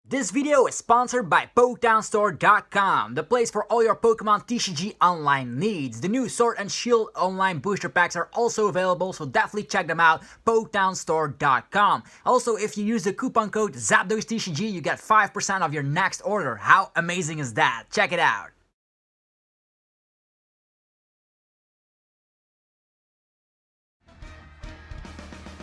This video is sponsored by PokedownStore.com, the place for all your Pokemon TCG online needs. The new Sword and Shield online booster packs are also available, so definitely check them out, PokedownStore.com. Also, if you use the coupon code ZapDoseTCG, you get 5% off your next order. How amazing is that? Check it out.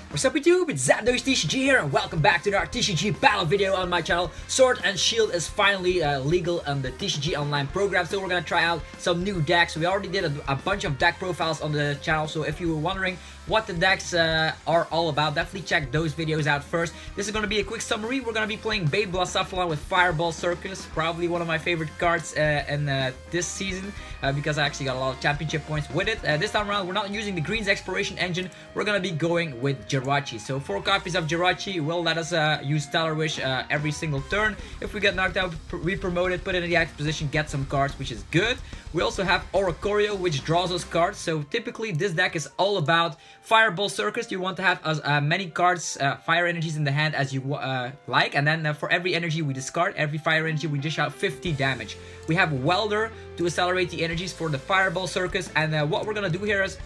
What's up YouTube, it's TCG here and welcome back to another TCG battle video on my channel. Sword and Shield is finally legal on the TCG online program, so we're gonna try out some new decks. We already did a bunch of deck profiles on the channel, so if you were wondering what the decks are all about, definitely check those videos out first. This is gonna be a quick summary. We're gonna be playing Baby Blacephalon with Fireball Circus, probably one of my favorite cards in this season because I actually got a lot of championship points with it. This time around, we're not using the Green's Exploration Engine. We're gonna be going with Jirachi. So 4 copies of Jirachi will let us use Stellar Wish every single turn. If we get knocked out, we promote it, put it in the active position, get some cards, which is good. We also have Oricorio, which draws us cards. So typically this deck is all about Fireball Circus. You want to have as many cards, fire energies in the hand as you like, and then for every energy we discard, every fire energy we dish out 50 damage. We have Welder to accelerate the energies for the Fireball Circus, and what we're gonna do here is,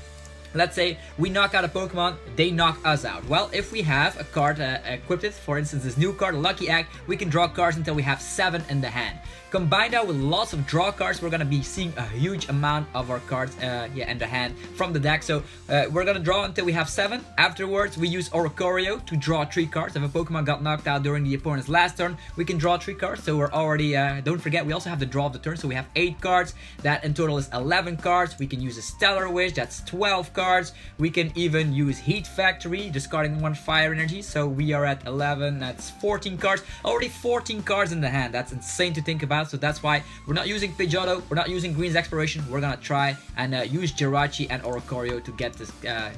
let's say we knock out a Pokemon, they knock us out. Well, if we have a card equipped, for instance this new card, Lucky Egg, we can draw cards until we have 7 in the hand. Combine that with lots of draw cards, we're gonna be seeing a huge amount of our cards in the hand from the deck. So we're gonna draw until we have 7. Afterwards, we use Oricorio to draw 3 cards. If a Pokemon got knocked out during the opponent's last turn, we can draw 3 cards. So we're already, don't forget, we also have the draw of the turn. So we have 8 cards. That in total is 11 cards. We can use a Stellar Wish, that's 12 cards. We can even use Heat Factory, discarding 1 fire energy. So we are at 11, that's 14 cards. Already 14 cards in the hand. That's insane to think about. So that's why we're not using Pidgeotto, we're not using Green's Exploration. We're gonna try and use Jirachi and Oricorio to get this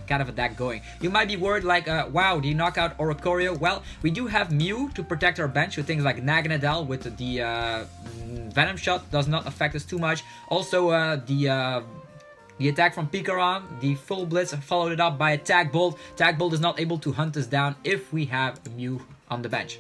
kind of a deck going. You might be worried like, wow, do you knock out Oricorio? Well, we do have Mew to protect our bench with things like Naganadel with the Venom Shot, does not affect us too much. Also, the attack from Pikarom, the full blitz, followed it up by a Tag Bolt. Tag Bolt is not able to hunt us down if we have Mew on the bench.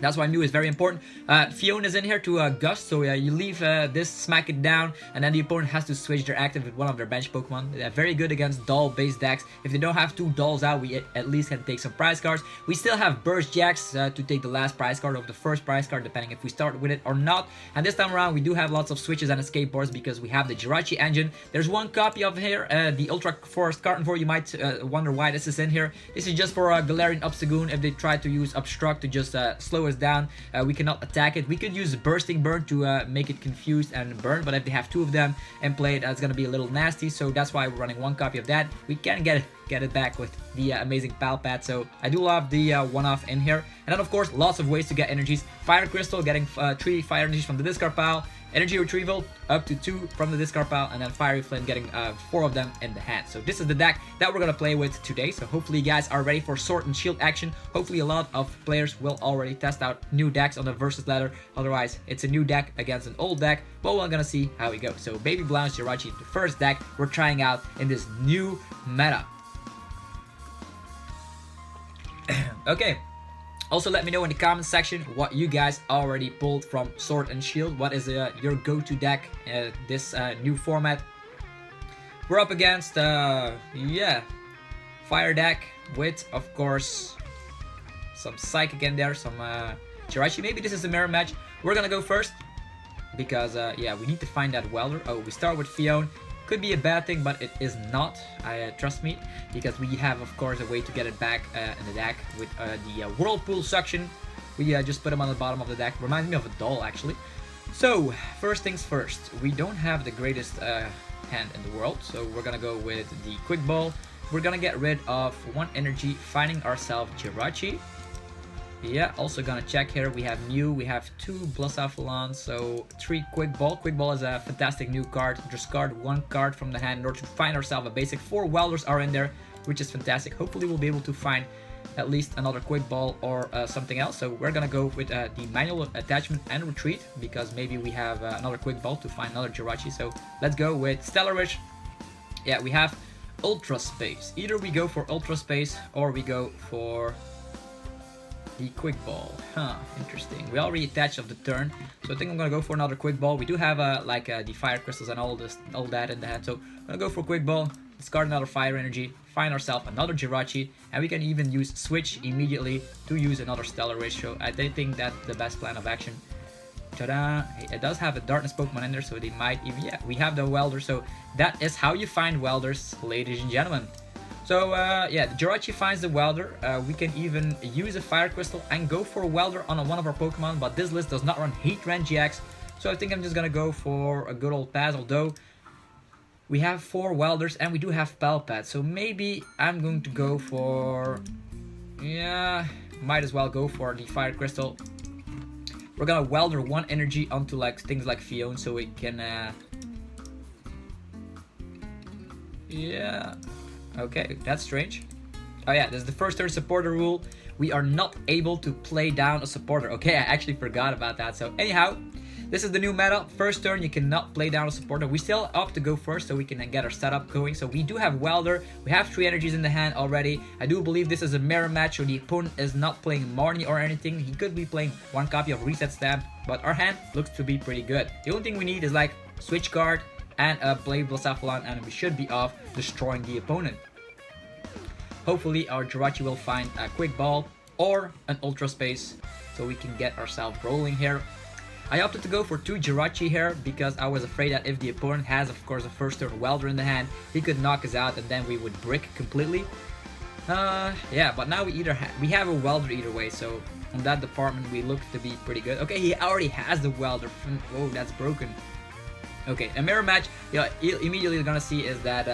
That's why Mew is very important. Phione is in here to gust, so you leave this, smack it down, and then the opponent has to switch their active with one of their bench Pokemon. They're very good against doll-based decks. If they don't have 2 dolls out, we at least can take some prize cards. We still have Burst Jacks to take the last prize card or the first prize card, depending if we start with it or not. And this time around, we do have lots of switches and escape boards because we have the Jirachi engine. There's 1 copy of here, the Ultra Forest Kartenvoy. You might wonder why this is in here. This is just for Galarian Obstagoon. If they try to use Obstruct to just slow us down, we cannot attack it. We could use Bursting Burn to make it confused and burn, but if they have 2 of them in play, that's gonna be a little nasty. So that's why we're running 1 copy of that. We can get it back with the amazing Pal Pad. So I do love the one-off in here. And then of course lots of ways to get energies. Fire Crystal, getting 3 fire energies from the discard pile. Energy Retrieval, up to 2 from the discard pile, and then Fiery Flint, getting 4 of them in the hand. So this is the deck that we're gonna play with today. So hopefully you guys are ready for Sword and Shield action. Hopefully a lot of players will already test out new decks on the versus ladder. Otherwise, it's a new deck against an old deck, but we're gonna see how we go. So Baby Blacephalon Jirachi, the first deck we're trying out in this new meta. Okay. Also, let me know in the comment section what you guys already pulled from Sword and Shield. What is your go-to deck this new format? We're up against, Fire deck with, of course, some Psychic in there, some Jirachi. Maybe this is a mirror match. We're gonna go first because, we need to find that Welder. Oh, we start with Phione. Could be a bad thing, but it is not, trust me, because we have, of course, a way to get it back in the deck with the Whirlpool Suction. We just put them on the bottom of the deck. Reminds me of a doll, actually. So, first things first, we don't have the greatest hand in the world, so we're gonna go with the Quick Ball. We're gonna get rid of 1 energy, finding ourselves Jirachi. Yeah, also gonna check here. We have Mew, we have 2 Blacephalon, so 3 Quick Ball. Quick Ball is a fantastic new card. Discard 1 card from the hand in order to find ourselves a basic. 4 Welders are in there, which is fantastic. Hopefully we'll be able to find at least another Quick Ball or something else. So we're gonna go with the manual attachment and retreat because maybe we have another Quick Ball to find another Jirachi. So let's go with Stellar Wish. Yeah, we have Ultra Space. Either we go for Ultra Space or we go for the quick ball. Huh, interesting. We already attached of the turn, so I think I'm gonna go for another quick ball. We do have the fire crystals and all that in the hand, so I'm gonna go for a quick ball, discard another fire energy, find ourselves another Jirachi, and we can even use switch immediately to use another stellar wish. So I think that's the best plan of action. Ta-da! It does have a darkness Pokemon in there, so they might even, yeah, we have the Welder, so that is how you find Welders, ladies and gentlemen. So yeah, the Jirachi finds the Welder. We can even use a Fire Crystal and go for a Welder on one of our Pokemon, but this list does not run Heatran GX, so I think I'm just gonna go for a good old pass, although we have 4 Welders and we do have Palpad, so maybe I'm going to go for, yeah, might as well go for the Fire Crystal. We're gonna Welder 1 energy onto like things like Phione, so it can yeah, okay, that's strange. Oh yeah, this is the first turn supporter rule. We are not able to play down a supporter. Okay, I actually forgot about that. So anyhow, this is the new meta. First turn, you cannot play down a supporter. We still opt to go first so we can get our setup going. So we do have Welder. We have 3 energies in the hand already. I do believe this is a mirror match, so the opponent is not playing Marnie or anything. He could be playing 1 copy of Reset Stamp, but our hand looks to be pretty good. The only thing we need is like switch card and a Baby Blacephalon, and we should be off destroying the opponent. Hopefully our Jirachi will find a quick ball or an ultra space so we can get ourselves rolling here. I opted to go for 2 Jirachi here because I was afraid that if the opponent has, of course, a first turn Welder in the hand, he could knock us out and then we would brick completely. Yeah, but now we have a Welder either way, so on that department we look to be pretty good. Okay, he already has the Welder. Whoa, that's broken. Okay, a mirror match, yeah, immediately gonna see is that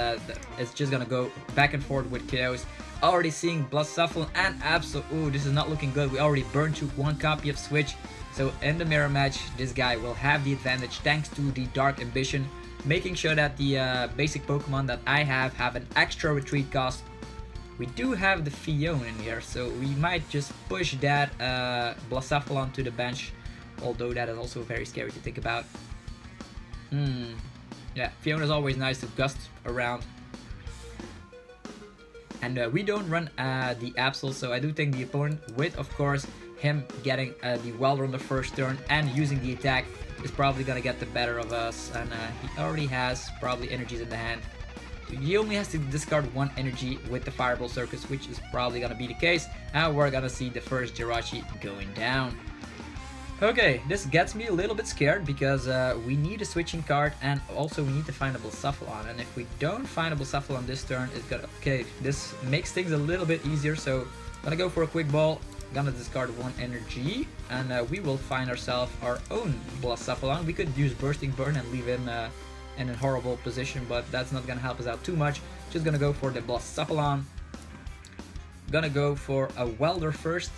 it's just gonna go back and forth with KOs. Already seeing Blacephalon and Absol. Ooh, this is not looking good. We already burned through 1 copy of Switch. So in the mirror match, this guy will have the advantage thanks to the Dark Ambition, making sure that the basic Pokemon that I have an extra retreat cost. We do have the Phione in here, so we might just push that Blacephalon to the bench, although that is also very scary to think about. Yeah, Phione is always nice to gust around. And we don't run the Absol, so I do think the opponent, with of course him getting the Welder on the first turn and using the attack, is probably gonna get the better of us. And he already has probably energies in the hand. So he only has to discard 1 energy with the Fireball Circus, which is probably gonna be the case. And we're gonna see the first Jirachi going down. Okay, this gets me a little bit scared because we need a switching card and also we need to find a Blacephalon. And if we don't find a Blacephalon this turn, it's gonna, okay, this makes things a little bit easier. So I'm gonna go for a quick ball, gonna discard 1 energy, and we will find ourselves our own Blacephalon. We could use Bursting Burn and leave him in a horrible position, but that's not gonna help us out too much. Just gonna go for the Blacephalon. Gonna go for a Welder first.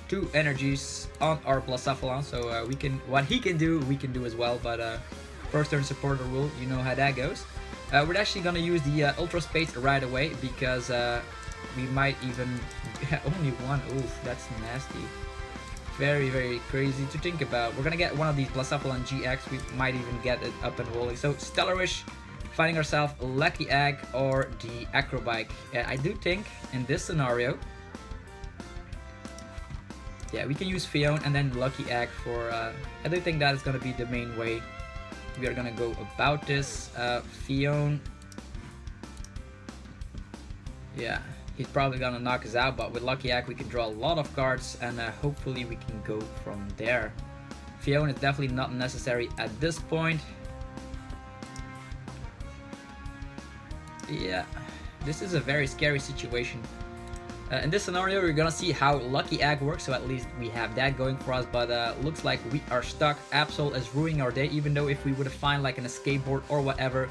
2 energies on our Blacephalon, so we can, what he can do, we can do as well. But first turn supporter rule, you know how that goes. We're actually gonna use the Ultra Space right away because we might even only 1. Oof, that's nasty. Very, very crazy to think about. We're gonna get one of these Blacephalon GX. We might even get it up and rolling. So Stellar Wish, finding ourselves Lucky Egg or the Acro Bike. I do think in this scenario, yeah, we can use Phione and then Lucky Egg for, I do think that is going to be the main way we are going to go about this. Phione, yeah, he's probably going to knock us out, but with Lucky Egg we can draw a lot of cards and hopefully we can go from there. Phione is definitely not necessary at this point. Yeah, this is a very scary situation. In this scenario, we're gonna see how Lucky Egg works, so at least we have that going for us, but looks like we are stuck. Absol is ruining our day, even though if we would have found like an escape board or whatever,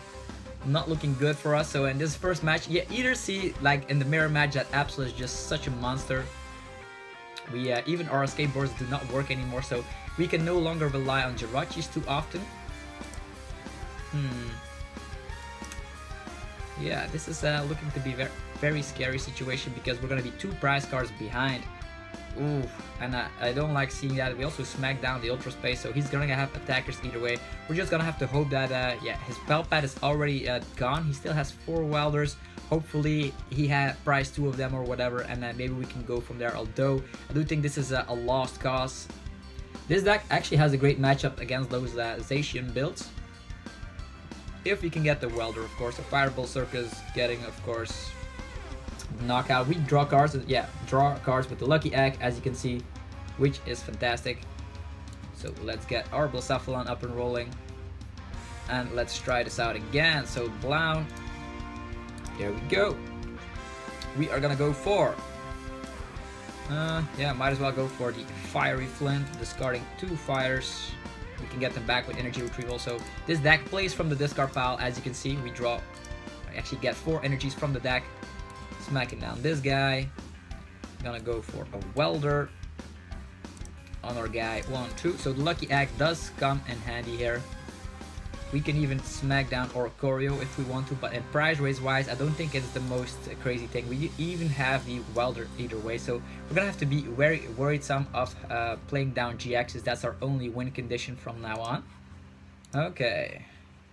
not looking good for us. So in this first match, you either see like in the mirror match that Absol is just such a monster. We even our escape boards do not work anymore, so we can no longer rely on Jirachis too often. Yeah, this is looking to be very scary situation because we're gonna be 2 prize cards behind. Ooh, and I don't like seeing that. We also smack down the Ultra Space, so he's gonna have attackers either way. We're just gonna have to hope that, yeah, his Palpad is already gone. He still has 4 Welders. Hopefully he had prized 2 of them or whatever, and then maybe we can go from there. Although I do think this is a lost cause. This deck actually has a great matchup against those Zacian builds. If we can get the Welder, of course. A Fireball Circus getting, of course, knockout. We draw cards, yeah, draw cards with the Lucky Egg, as you can see, which is fantastic. So let's get our Blacephalon up and rolling, and let's try this out again. So Blown, there we go. We are gonna go for, yeah, might as well go for the Fiery Flint, discarding 2 fires. We can get them back with Energy Retrieval. So this deck plays from the discard pile, as you can see. We draw, I actually get 4 energies from the deck. Smacking down this guy. Gonna go for a Welder on our guy. 1, 2. So the Lucky Egg does come in handy here. We can even smack down Oricorio if we want to, but in price raise wise, I don't think it's the most crazy thing. We even have the Welder either way, so we're gonna have to be very worrisome of playing down GXs. That's our only win condition from now on. Okay,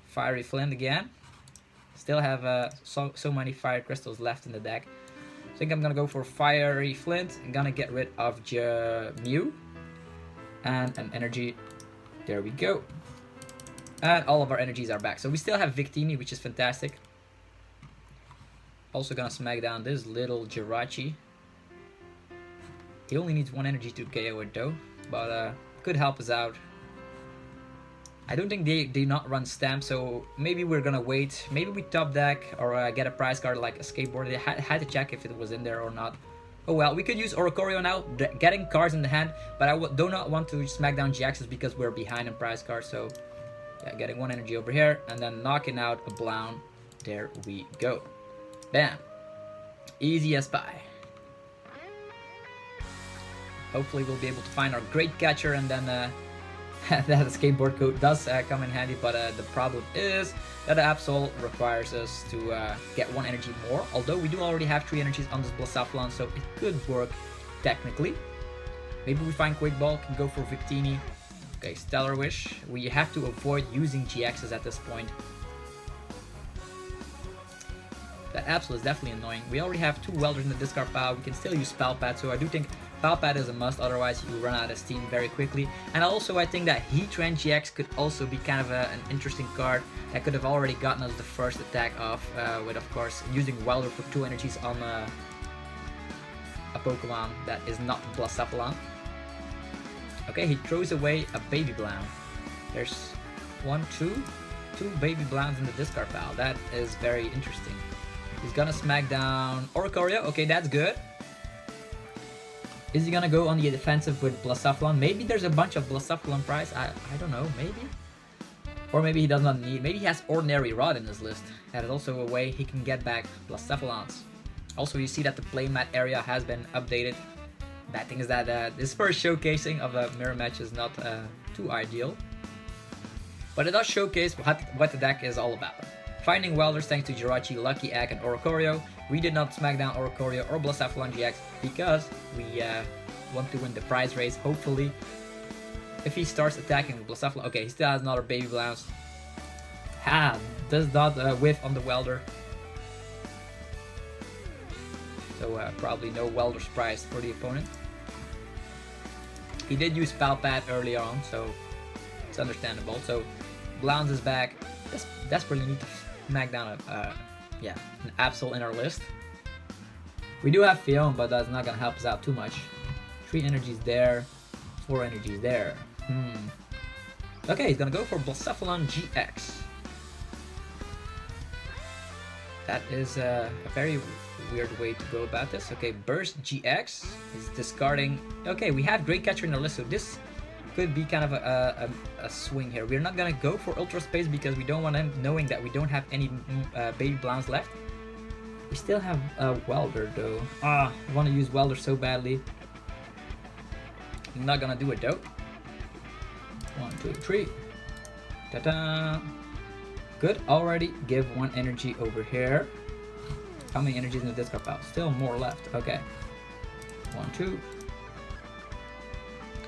Fiery Flint again. Still have so many fire crystals left in the deck. I think I'm gonna go for Fiery Flint. I'm gonna get rid of Mew and an energy. There we go. And all of our energies are back. So we still have Victini, which is fantastic. Also gonna smack down this little Jirachi. He only needs 1 energy to KO it though, but could help us out. I don't think they do not run stamp, so maybe we're gonna wait. Maybe we top deck or get a prize card like a skateboard. I had to check if it was in there or not. Oh well, we could use Oricorio now, getting cards in the hand, but I do not want to smack down GXs because we're behind in prize cards. So yeah, getting 1 energy over here and then knocking out a Blown. There we go. Bam. Easy as pie. Hopefully we'll be able to find our great catcher, and then that skateboard code does come in handy, but the problem is that the Absol requires us to get 1 energy more, although we do already have 3 energies on this Blacephalon, so it could work technically. Maybe we find Quick Ball, can go for Victini. Okay, Stellar Wish. We have to avoid using GXs at this point. That Absol is definitely annoying. We already have 2 Welders in the discard pile. We can still use Palpad, so I do think Palpad is a must, otherwise you run out of steam very quickly. And also I think that Heatran GX could also be kind of an interesting card that could have already gotten us the first attack off, with of course using Welder for 2 energies on a Pokemon that is not Blacephalon. Okay, he throws away a Baby Blacephalon. There's 2 Baby Blacephalons in the discard pile. That is very interesting. He's gonna smack down Oricorio. Okay, that's good. Is he gonna go on the defensive with Blacephalon? Maybe there's a bunch of Blacephalon prize. I don't know, maybe. Or maybe he does not need. Maybe he has Ordinary Rod in his list. That is also a way he can get back Blacephalons. Also, you see that the playmat area has been updated. Bad thing is that this first showcasing of a mirror match is not too ideal. But it does showcase what the deck is all about. Finding Welders thanks to Jirachi, Lucky Egg, and Oricorio. We did not smack down Oricorio or Blacephalon GX because we want to win the prize race, hopefully. If he starts attacking with Blacephalon, okay, he still has another Baby Blacephalon. Does not whiff on the Welder. So probably no Welder's prize for the opponent. He did use Palpad earlier on, so it's understandable. So Blounce is back. Just desperately need to smack down an Absol in our list. We do have Phione, but that's not gonna help us out too much. 3 energies there, 4 energies there. Okay, he's gonna go for Blacephalon GX. That is a very weird way to go about this. Okay, Burst GX is discarding. Okay, we have Great Catcher in our list, so this could be kind of a swing here. We're not gonna go for Ultra Space because we don't want him knowing that we don't have any Baby Blounce left. We still have Welder though. I want to use Welder so badly. I'm not gonna do it though. 1, 2, 3. Ta-da! Good. Already give 1 energy over here. How many energies in the discard pile? Still more left. Okay. 1, 2.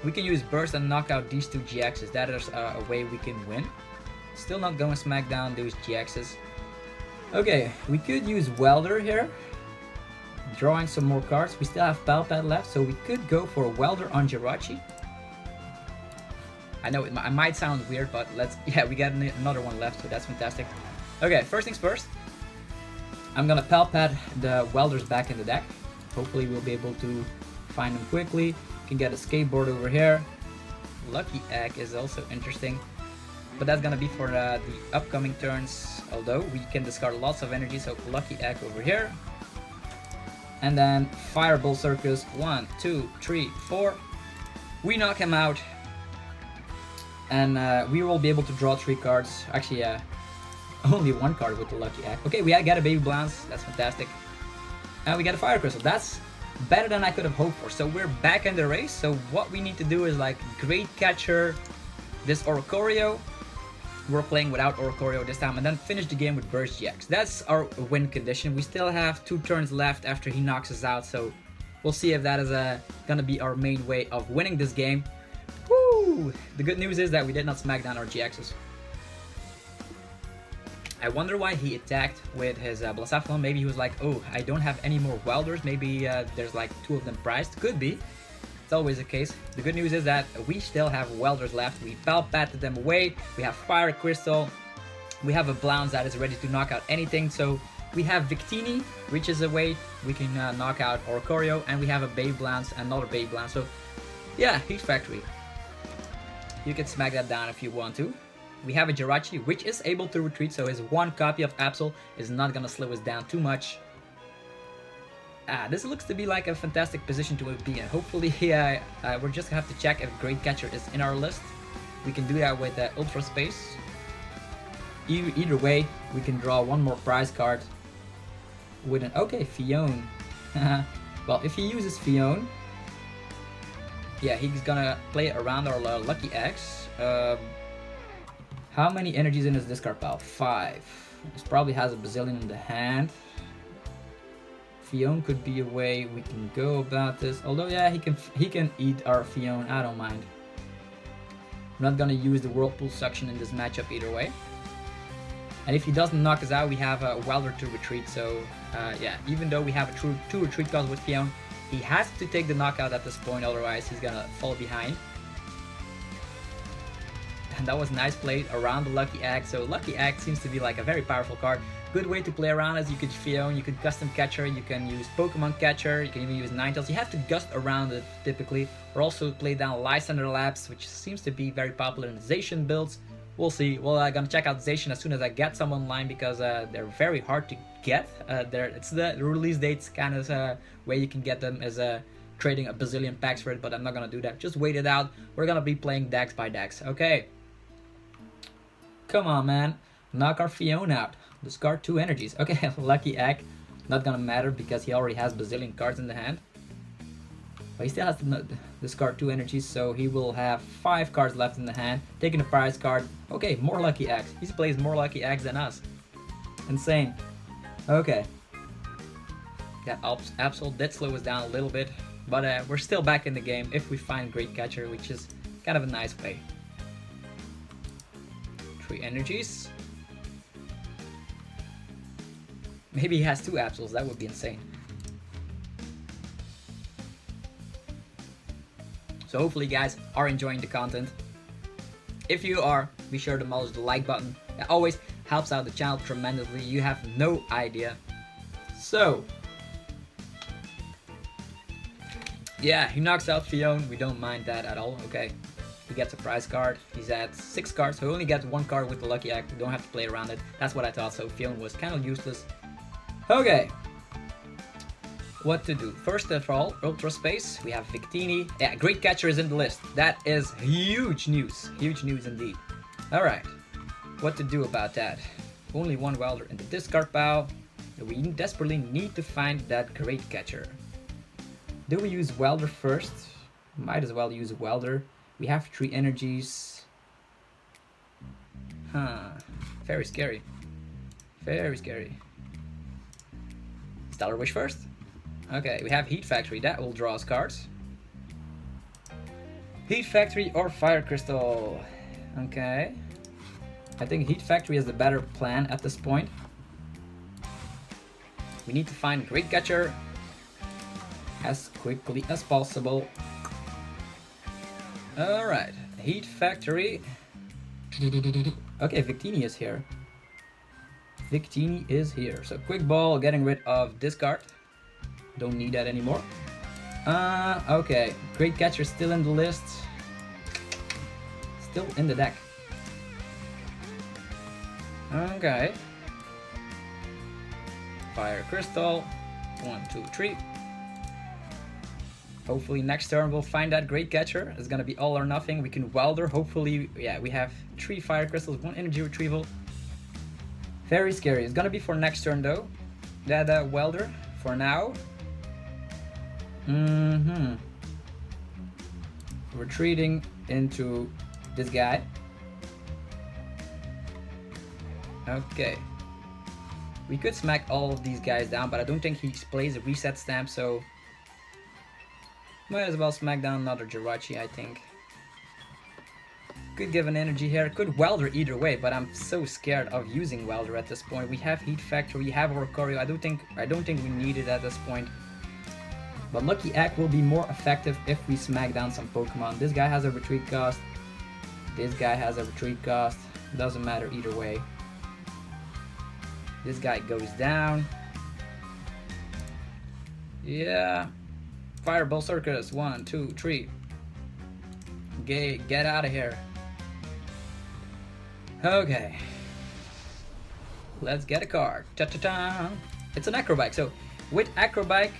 We can use burst and knock out these two GXs. That is a way we can win. Still not going to smack down those GXs. Okay, we could use Welder here. Drawing some more cards. We still have Palpad left, so we could go for Welder on Jirachi. I know it might sound weird, but yeah, we got another one left, so that's fantastic. Okay, first things first. I'm gonna Palpad the Welders back in the deck. Hopefully we'll be able to find them quickly. You can get a skateboard over here. Lucky Egg is also interesting. But that's gonna be for the upcoming turns, although we can discard lots of energy, so Lucky Egg over here. And then Fireball Circus, 1, 2, 3, 4. We knock him out. And we will be able to draw 3 cards. Actually, only 1 card with the Lucky Egg. Okay, we got a Baby Blance, that's fantastic. And we got a Fire Crystal, that's better than I could have hoped for. So we're back in the race, so what we need to do is like Great Catcher this Oricorio. We're playing without Oricorio this time, and then finish the game with Burst GX. That's our win condition. We still have 2 turns left after he knocks us out, so we'll see if that is gonna be our main way of winning this game. Woo! The good news is that we did not smack down our GXs. I wonder why he attacked with his Blacephalon. Maybe he was like, oh, I don't have any more Welders. Maybe there's like 2 of them prized. Could be. It's always the case. The good news is that we still have Welders left. We Palpated them away. We have Fire Crystal. We have a Blounce that is ready to knock out anything. So we have Victini, which is a way we can knock out Oricorio. And we have a Baby Blounce, another Baby Blounce. So yeah, Heat Factory. You can smack that down if you want to. We have a Jirachi, which is able to retreat. So his 1 copy of Absol is not going to slow us down too much. This looks to be like a fantastic position to be in. Hopefully, we're just gonna have to check if Great Catcher is in our list. We can do that with Ultra Space. Either way, we can draw 1 more prize card with an okay Phione. Well, if he uses Phione, yeah, he's gonna play around our Lucky X. How many energies in his discard pile? 5. This probably has a bazillion in the hand. Phione could be a way we can go about this. Although, yeah, he can eat our Phione. I don't mind. I'm not gonna use the Whirlpool Suction in this matchup either way. And if he doesn't knock us out, we have a Welder to retreat. So, yeah, even though we have a 2 retreat costs with Phione, he has to take the knockout at this point. Otherwise, he's gonna fall behind. And that was nice played around the Lucky Egg. So Lucky Egg seems to be like a very powerful card. Good way to play around is you could Phione, you could custom catcher, you can use Pokemon catcher, you can even use Ninetales. You have to gust around it typically, or also play down Lysander Labs, which seems to be very popular in Zacian builds. We'll see. Well, I'm gonna check out Zacian as soon as I get some online because they're very hard to get. It's the release dates kind of way you can get them is trading a bazillion packs for it, but I'm not gonna do that. Just wait it out. We're gonna be playing decks by decks. Okay. Come on, man. Knock our Phione out. Discard 2 energies. Okay, Lucky Egg. Not gonna matter because he already has bazillion cards in the hand. But he still has to discard 2 energies, so he will have 5 cards left in the hand. Taking a prize card. Okay, more Lucky Eggs. He plays more Lucky Eggs than us. Insane. Okay. That Absol did slow us down a little bit. But we're still back in the game if we find Great Catcher, which is kind of a nice play. 3 energies. Maybe he has 2 Absols, that would be insane. So hopefully you guys are enjoying the content. If you are, be sure to demolish the like button. That always helps out the channel tremendously. You have no idea. So, yeah, he knocks out Phione. We don't mind that at all. Okay. He gets a prize card. He's at 6 cards, so he only gets 1 card with the Lucky Egg. We don't have to play around it. That's what I thought, so Phione was kind of useless. Okay. What to do? First of all, Ultra Space. We have Victini. Yeah, Great Catcher is in the list. That is huge news. Huge news indeed. Alright. What to do about that? Only 1 Welder in the discard pile. We desperately need to find that Great Catcher. Do we use Welder first? Might as well use Welder. We have 3 energies. Huh. Very scary. Very scary. Stellar Wish first. Okay, we have Heat Factory. That will draw us cards. Heat Factory or Fire Crystal? Okay. I think Heat Factory is the better plan at this point. We need to find Great Catcher as quickly as possible. Alright, Heat Factory. Okay, Victini is here. Victini is here. So Quick Ball, getting rid of discard. Don't need that anymore. Okay, Great Catcher still in the list. Still in the deck. Okay. Fire Crystal. 1, 2, 3. Hopefully next turn we'll find that Great Catcher. It's gonna be all or nothing. We can Welder. Hopefully, yeah, we have 3 Fire Crystals, 1 Energy Retrieval. Very scary. It's gonna be for next turn though. That Welder for now. Retreating into this guy. Okay. We could smack all of these guys down, but I don't think he plays a reset stamp, so might as well smack down another Jirachi, I think. Could give an energy here, could Welder either way, but I'm so scared of using Welder at this point. We have Heat Factory, we have Oricorio. I don't think we need it at this point. But Lucky Egg will be more effective if we smack down some Pokemon. This guy has a retreat cost. This guy has a retreat cost. Doesn't matter either way. This guy goes down. Yeah. Fireball Circus. 1, 2, 3. Get out of here. Okay. Let's get a card. Ta-ta-ta. It's an Acro Bike. So with Acro Bike,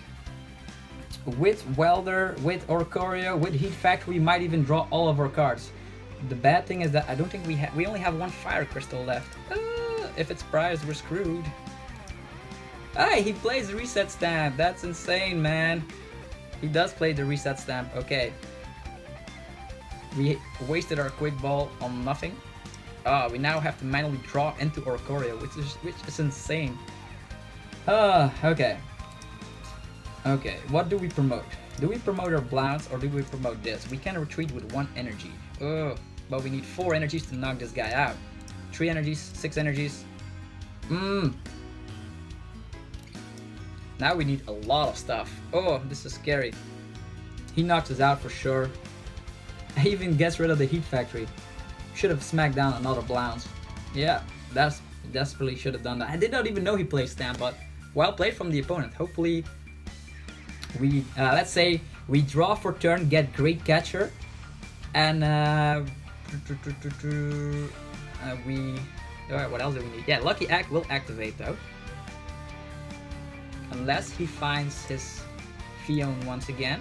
with Welder, with Oricorio, with Heat Factory, we might even draw all of our cards. The bad thing is that I don't think we only have 1 Fire Crystal left. If it's prized, we're screwed. Hey, he plays the reset stamp. That's insane, man. He does play the reset stamp. Okay. We wasted our Quick Ball on nothing. We now have to manually draw into Oricorio, which is insane. Okay. Okay, what do we promote? Do we promote our Blounce or do we promote this? We can retreat with 1 energy. But we need 4 energies to knock this guy out. 3 energies, 6 energies. Now we need a lot of stuff. Oh, this is scary. He knocks us out for sure. He even gets rid of the Heat Factory. Should have smacked down another Blounce. Yeah, that's desperately should have done that. I did not even know he plays Stamp, but well played from the opponent. Hopefully we, let's say we draw for turn, get Great Catcher, and what else do we need? Yeah, Lucky Egg will activate though. Unless he finds his Phione once again.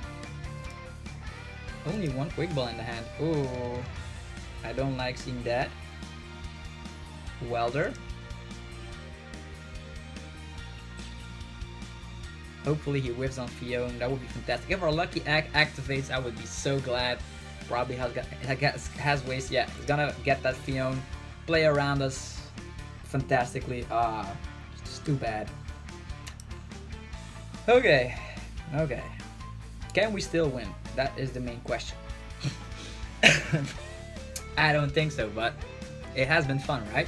Only 1 Quick Ball in the hand. Oh, I don't like seeing that. Welder. Hopefully he whiffs on Phione. That would be fantastic. If our Lucky Egg activates, I would be so glad. Probably has waste. Yeah, he's gonna get that Phione. Play around us fantastically. It's too bad. Okay. Can we still win? That is the main question. I don't think so, but it has been fun, right?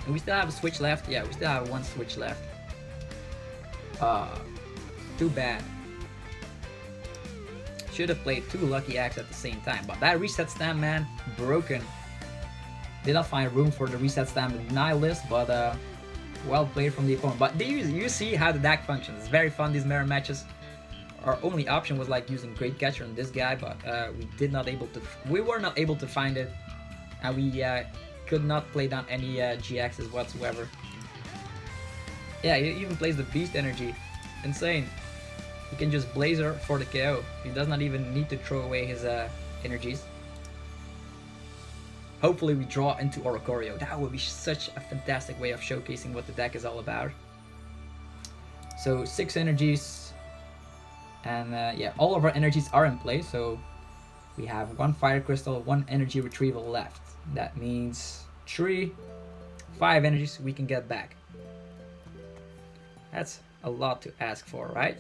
We still have a switch left. Yeah, we still have 1 switch left. Too bad. Should have played 2 Lucky Eggs at the same time, but that reset stamp, man, broken. Did not find room for the reset stamp in my list, but well played from the opponent. But you see how the deck functions. It's very fun, these mirror matches. Our only option was like using Great Catcher on this guy, but we were not able to find it, and we could not play down any GXs whatsoever. Yeah, he even plays the Beast Energy. Insane. He can just Blazer for the KO. He does not even need to throw away his energies. Hopefully we draw into Oricorio. That would be such a fantastic way of showcasing what the deck is all about. So 6 energies. And yeah, all of our energies are in play. So we have 1 Fire Crystal, 1 Energy Retrieval left. That means 5 energies we can get back. That's a lot to ask for, right?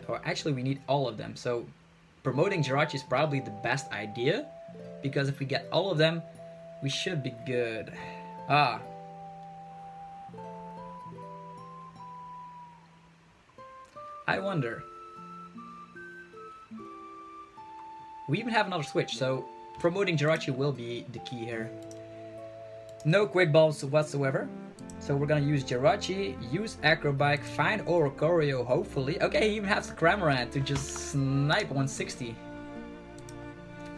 Or actually, we need all of them. So promoting Jirachi is probably the best idea, because if we get all of them, we should be good. Ah. I wonder. We even have another switch, so promoting Jirachi will be the key here. No quick balls whatsoever. So we're gonna use Jirachi, use Acro Bike, find Oricorio, hopefully. Okay, he even has the Cramorant to just snipe 160.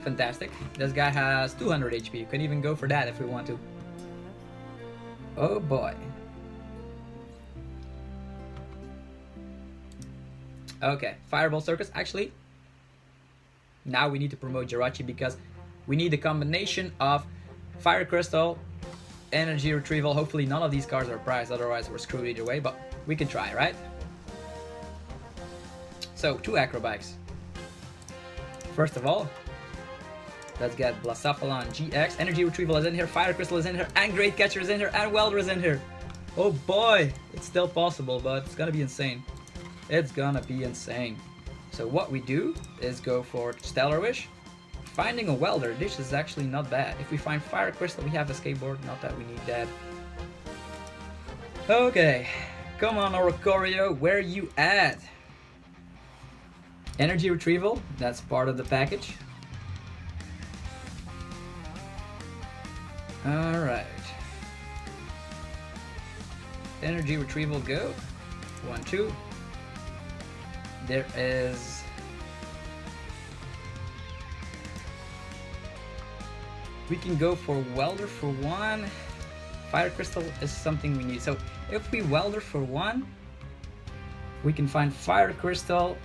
Fantastic. This guy has 200 HP. You can even go for that if we want to. Oh boy. Okay, Fireball Circus. Actually, now we need to promote Jirachi because we need the combination of Fire Crystal, Energy Retrieval. Hopefully none of these cards are prized, otherwise we're screwed either way, but we can try, right? So, 2 Acro Bikes. First of all, let's get Blacephalon GX. Energy Retrieval is in here, Fire Crystal is in here, and Great Catcher is in here, and Welder is in here. Oh boy, it's still possible, but it's gonna be insane. It's gonna be insane. So what we do is go for Stellar Wish. Finding a Welder, this is actually not bad. If we find Fire Crystal, we have a skateboard, not that we need that. Okay, come on Oricorio, where you at? Energy Retrieval, that's part of the package. Alright. Energy Retrieval, go. 1, 2. There is... We can go for Welder for 1. Fire Crystal is something we need. So if we Welder for 1, we can find Fire Crystal,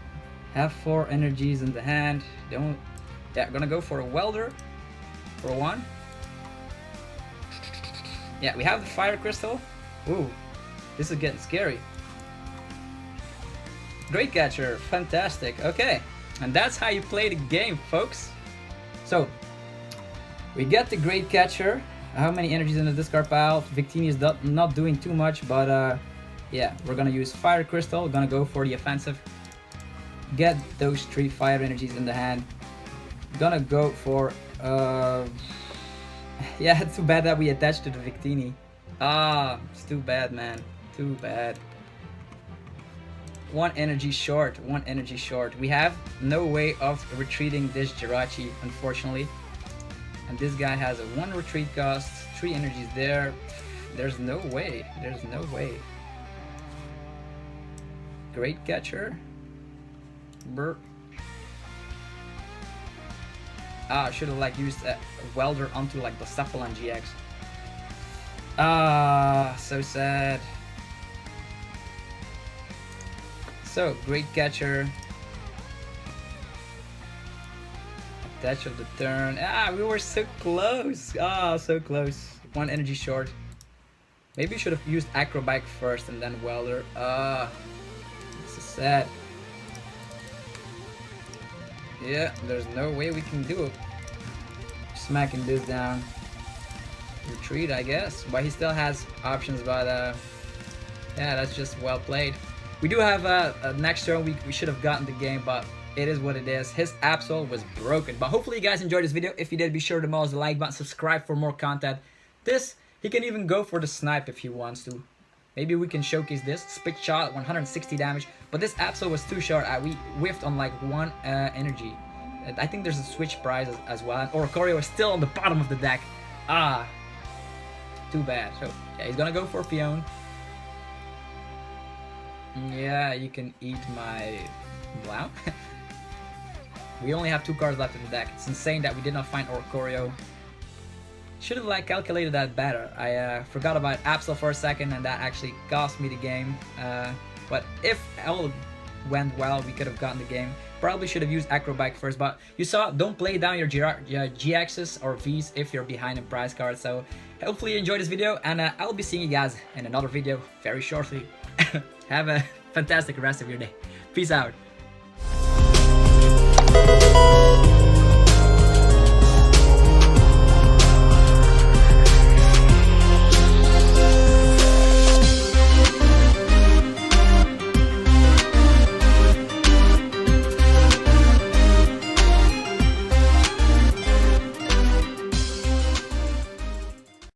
have 4 energies in the hand. Yeah, we're gonna go for a Welder for 1. Yeah, we have the Fire Crystal. Ooh, this is getting scary. Great Catcher, fantastic. Okay, and that's how you play the game, folks. So, we get the Great Catcher. How many energies in the discard pile? Victini is not doing too much, but yeah, we're gonna use Fire Crystal. We're gonna go for the offensive. Get those 3 fire energies in the hand. Gonna go for yeah, it's too bad that we attached to the Victini. Ah, it's too bad, man. Too bad. 1 energy short, 1 energy short. We have no way of retreating this Jirachi, unfortunately. And this guy has a 1 retreat cost, 3 energies there. There's no way, there's no way. Great Catcher. Brr. Ah, I should have like used a Welder onto like the Blacephalon GX. Ah, so sad. So, Great Catcher. Attach of the turn. Ah, we were so close. Ah, so close. 1 energy short. Maybe we should have used Acro Bike first and then Welder. Ah, this is sad. Yeah, there's no way we can do it. Smacking this down. Retreat, I guess. But he still has options, but yeah, that's just well played. We do have next turn we should have gotten the game, but it is what it is. His Absol was broken. But hopefully you guys enjoyed this video. If you did, be sure to demolish the like button, subscribe for more content. This, he can even go for the snipe if he wants to. Maybe we can showcase this. Spit shot, 160 damage. But this Absol was too short. We whiffed on like 1 energy. I think there's a switch prize as well. And Oricorio is still on the bottom of the deck. Ah, too bad. So yeah, he's gonna go for Phione. Yeah, you can eat my Blau. We only have 2 cards left in the deck. It's insane that we did not find Oricorio. Should have like calculated that better. I forgot about Absol for a second, and that actually cost me the game. But if all went well, we could have gotten the game. Probably should have used Acro Bike first, but you saw, don't play down your GXs or Vs if you're behind in prize cards. So hopefully you enjoyed this video, and I'll be seeing you guys in another video very shortly. Have a fantastic rest of your day. Peace out.